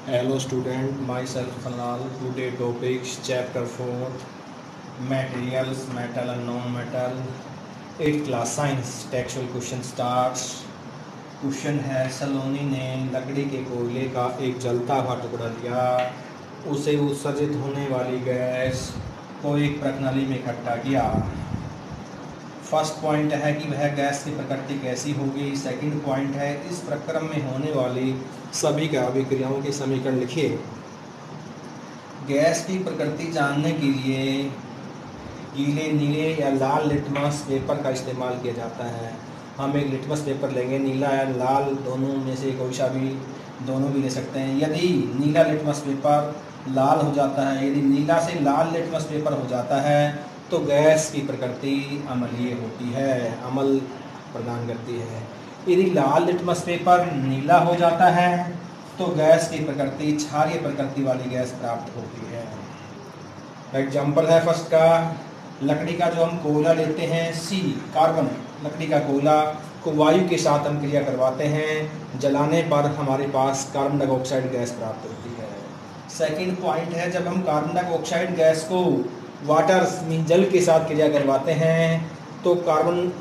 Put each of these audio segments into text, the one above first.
Hello student, myself Kanal. Today topics chapter 4 materials, metal and non-metal. 8th class science textual question starts. Question है सलोनी ने लकड़ी के कोयले का एक जलता हुआ टुकड़ा लिया, उसे उत्सर्जित होने वाली गैस को एक प्रणाली में इकट्ठा किया। फर्स्ट पॉइंट है कि वह गैस की प्रकृति कैसी होगी। सेकंड पॉइंट है इस प्रक्रम में होने वाली सभी अभिक्रियाओं के समीकरण लिखिए। गैस की प्रकृति जानने के लिए गीले, नीले या लाल लिटमस पेपर का इस्तेमाल किया जाता है। हम एक लिटमस पेपर लेंगे, नीला या लाल दोनों में से कोई सा भी, दोनों भी ले सकते हैं। यदि नीला लिटमस पेपर लाल हो जाता है, यदि नीला से लाल लिटमस पेपर हो जाता है तो गैस की प्रकृति अम्लीय होती है, अम्ल प्रदान करती है। यदि लाल लिटमस पेपर नीला हो जाता है तो गैस की प्रकृति क्षारीय प्रकृति वाली गैस प्राप्त होती है। एग्जाम्पल है फर्स्ट का, लकड़ी का जो हम कोयला लेते हैं सी कार्बन, लकड़ी का कोयला को वायु के साथ हम क्रिया करवाते हैं, जलाने पर हमारे पास कार्बन डाइऑक्साइड गैस प्राप्त होती है। सेकंड पॉइंट है जब हम कार्बन डाइऑक्साइड गैस को वाटर जल के साथ क्रिया करवाते हैं तो कार्बन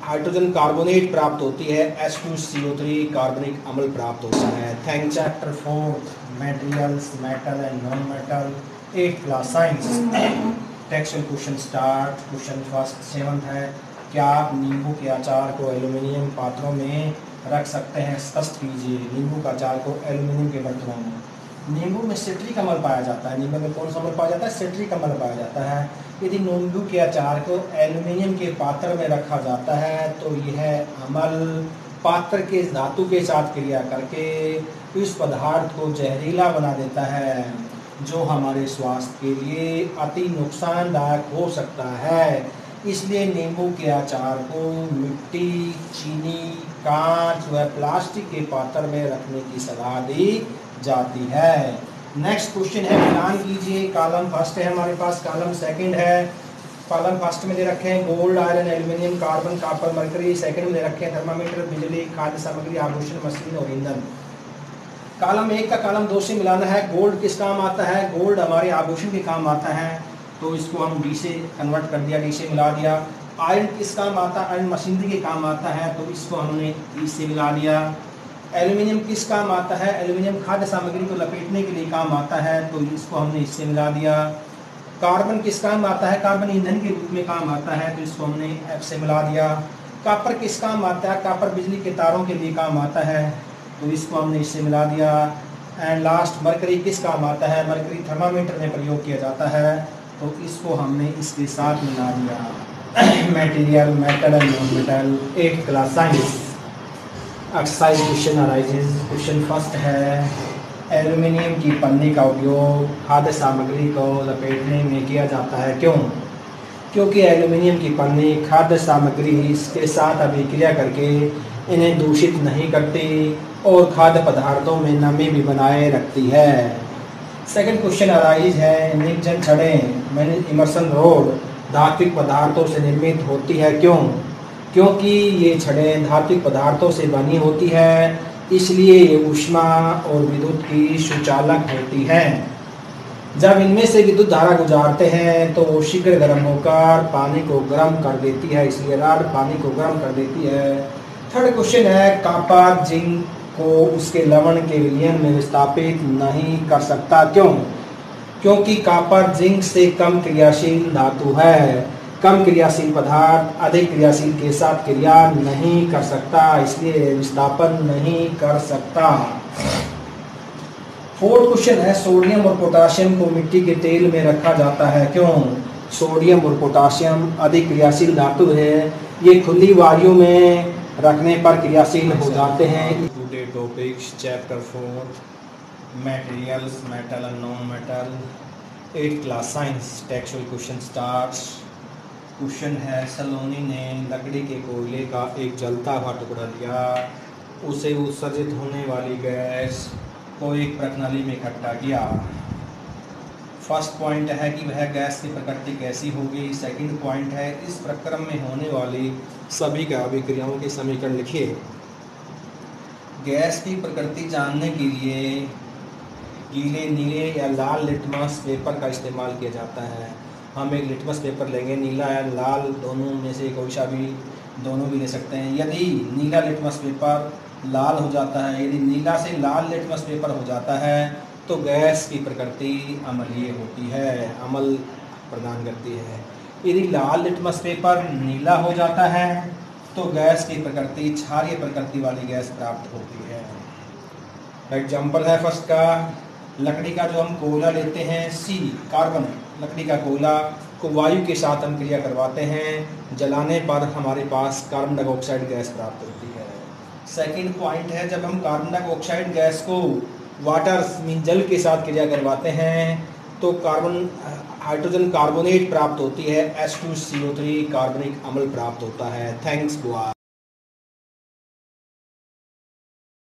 हाइड्रोजन कार्बोनेट प्राप्त होती है, H2CO3 कार्बनिक अम्ल प्राप्त होता है। Thank chapter 4 materials, metal and non metal, 8th class science textual question start. Question first 7th है, क्या आप नींबू के अचार को एल्यूमिनियम पात्रों में रख सकते हैं? स्पष्ट कीजिए। नींबू का अचार को एल्यूमिनियम के बर्तनों में, नींबू में सिट्रिक अम्ल पाया जाता है। नींबू में कौन सा अम्ल पाया जाता है? सिट्रिक अम्ल पाया जाता है। यदि नींबू के अचार को एल्यूमिनियम के पात्र में रखा जाता है तो यह अम्ल पात्र के धातु के साथ क्रिया करके इस पदार्थ को जहरीला बना देता है, जो हमारे स्वास्थ्य के लिए अति नुकसानदायक हो सकता है। इसलिए नींबू के अचार को मिट्टी, चीनी, कांच व प्लास्टिक के पात्र में रखने की सलाह दी जाती है। नेक्स्ट क्वेश्चन है, मिलान कीजिए। कॉलम फर्स्ट है हमारे पास, कॉलम सेकंड है। कॉलम फर्स्ट में दे रखे हैं gold, iron, aluminium, carbon, copper, mercury. Second में दे रखे हैं थर्मामीटर, बिजली, खाद्य सामग्री, आभूषण, मशीन और ईंधन। कॉलम 1 का कॉलम 2 से मिलाना है। गोल्ड किस काम आता है? गोल्ड हमारे आभूषण के काम आता है, तो इसको हम डी से कन्वर्ट कर दिया, डी से मिला दिया। आयरन किस काम आता है? आयरन मशीनरी के काम आता है, तो इसको हमने ई से मिला दिया। एल्यूमिनियम किस काम आता है? एल्यूमिनियम खाद्य सामग्री को लपेटने के लिए काम आता है, तो इसको हमने इससे मिला दिया। कार्बन किस काम आता है? कार्बन ईंधन के रूप में काम आता है, तो इसको हमने एफ से मिला दिया। कॉपर किस काम आता है? कॉपर बिजली के तारों के लिए काम आता है, तो इसको हमने इससे मिला दिया। एंड लास्ट मरकरी किस काम आता है? मरकरी थर्मामीटर में प्रयोग किया जाता है, तो इसको हमने इसके साथ मिला दिया। Material, metal and non metal, 8th class science exercise question arises. Question first है, एल्यूमिनियम की पन्नी का उपयोग खाद्य सामग्री को लपेटने में किया जाता है, क्यों? क्योंकि एल्यूमिनियम की पन्नी खाद्य सामग्री इसके साथ अभिक्रिया करके इन्हें दूषित नहीं करती और खाद्य पदार्थों में नमी भी बनाए रखती है। सेकंड क्वेश्चन अराइज है, निकजन छड़ें मैंने इमर्सन रोड धात्विक पदार्थों से निर्मित होती है, क्यों? क्योंकि ये छड़ें धात्विक पदार्थों से बनी होती है, इसलिए ये ऊष्मा और विद्युत की सुचालक होती हैं। जब इनमें से विद्युत धारा गुजारते हैं तो वो शीघ्र गर्म होकर पानी को गर्म कर देती है, इसलिए रॉड पानी को गर्म कर देती है। थर्ड क्वेश्चन है, कॉपर जिंक को उसके लवण के विलयन में विस्थापित नहीं कर सकता, क्यों? क्योंकि कॉपर जिंक से कम क्रियाशील धातु है। कम क्रियाशील पदार्थ अधिक क्रियाशील के साथ क्रिया नहीं कर सकता, इसलिए विस्थापन नहीं कर सकता। फोर्थ क्वेश्चन है, सोडियम और पोटाशियम को मिट्टी के तेल में रखा जाता है, क्यों? सोडियम और पोटाशियम अधिक क्रियाशील धातु है, ये खुली वायु में रखने पर क्रियाशील हो जाते हैं। Today topics chapter 4 materials, metal and non metal, 8th class science textual question starts. Question है, सलोनी ने लकड़ी के कोयले का एक जलता हुआ टुकड़ा लिया, उसे उत्सर्जित होने वाली गैस को एक प्रणाली में इकट्ठा किया। फर्स्ट पॉइंट है कि वह गैस की प्रकृति कैसी होगी। सेकंड पॉइंट है इस प्रक्रम में होने वाली सभी अभिक्रियाओं के समीकरण लिखिए। गैस की प्रकृति जानने के लिए गीले नीले या लाल लिटमस पेपर का इस्तेमाल किया जाता है। हम एक लिटमस पेपर लेंगे, नीला या लाल दोनों में से कोई सा भी, दोनों भी ले सकते हैं। यदि नीला लिटमस पेपर लाल हो जाता है, यदि नीला से लाल लिटमस पेपर हो जाता है तो गैस की प्रकृति अम्लीय होती है, अम्ल प्रदान करती है। यदि लाल लिटमस पेपर नीला हो जाता है तो गैस की प्रकृति क्षारीय प्रकृति वाली गैस प्राप्त होती है। एग्जाम्पल है फर्स्ट का, लकड़ी का जो हम कोयला लेते हैं सी कार्बन, लकड़ी का कोयला को वायु के साथ हम क्रिया करवाते हैं, जलाने पर हमारे पास कार्बन डाइऑक्साइड गैस प्राप्त होती है। सेकंड पॉइंट है, जब हम कार्बन डाइऑक्साइड गैस को वाटर मीन जल के साथ क्रिया करवाते हैं तो कार्बन हाइड्रोजन कार्बोनेट प्राप्त होती है, H2CO3 कार्बनिक अम्ल प्राप्त होता है। थैंक्स बुआ।